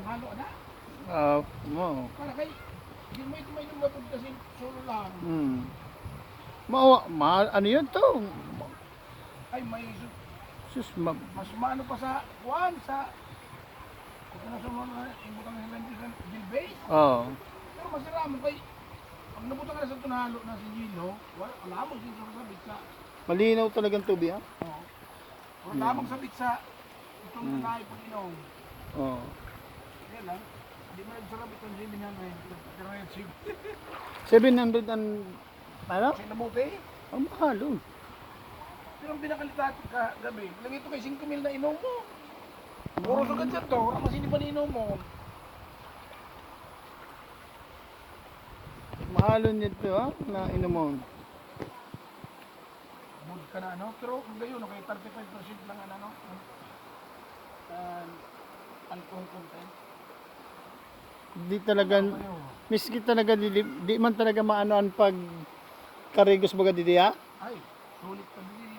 halo na. Mo. Para kay, hindi mo ito may lumapod kasi solo lang. Ano yun to? Ay, may Sus, mas maano pa sa kuwan, sa kung nasunod na imbutang na silang Gilbay. Pero masira mo kay, pag nabutang ka na sa tunalo na si Gino, wala mo din sa bitsa. malinaw talagang tubig, ha? Oo. Wala lamang sa bitsa, itong nanay pag inom. Oo. Yan lang, hindi mo nagsarap itong Jimmy niya ngayon. Pero yan, 700 and, ano? siya nabuti. Ang mahal, oh. Pero ang pinakalitat ka gabi, lang ito kay 5,000 na inom mo. Puro sa ganyan to, wala kasi hindi pa ninom mo. Mahalon nito, ha? Na inomon. Mood ka na ano, pero kung gayon, okay, 35% lang ano, alcohol content. Di talaga, miski talaga, di man talaga maanoan pag karigos baga didi, ha? Ay, sulit pa din.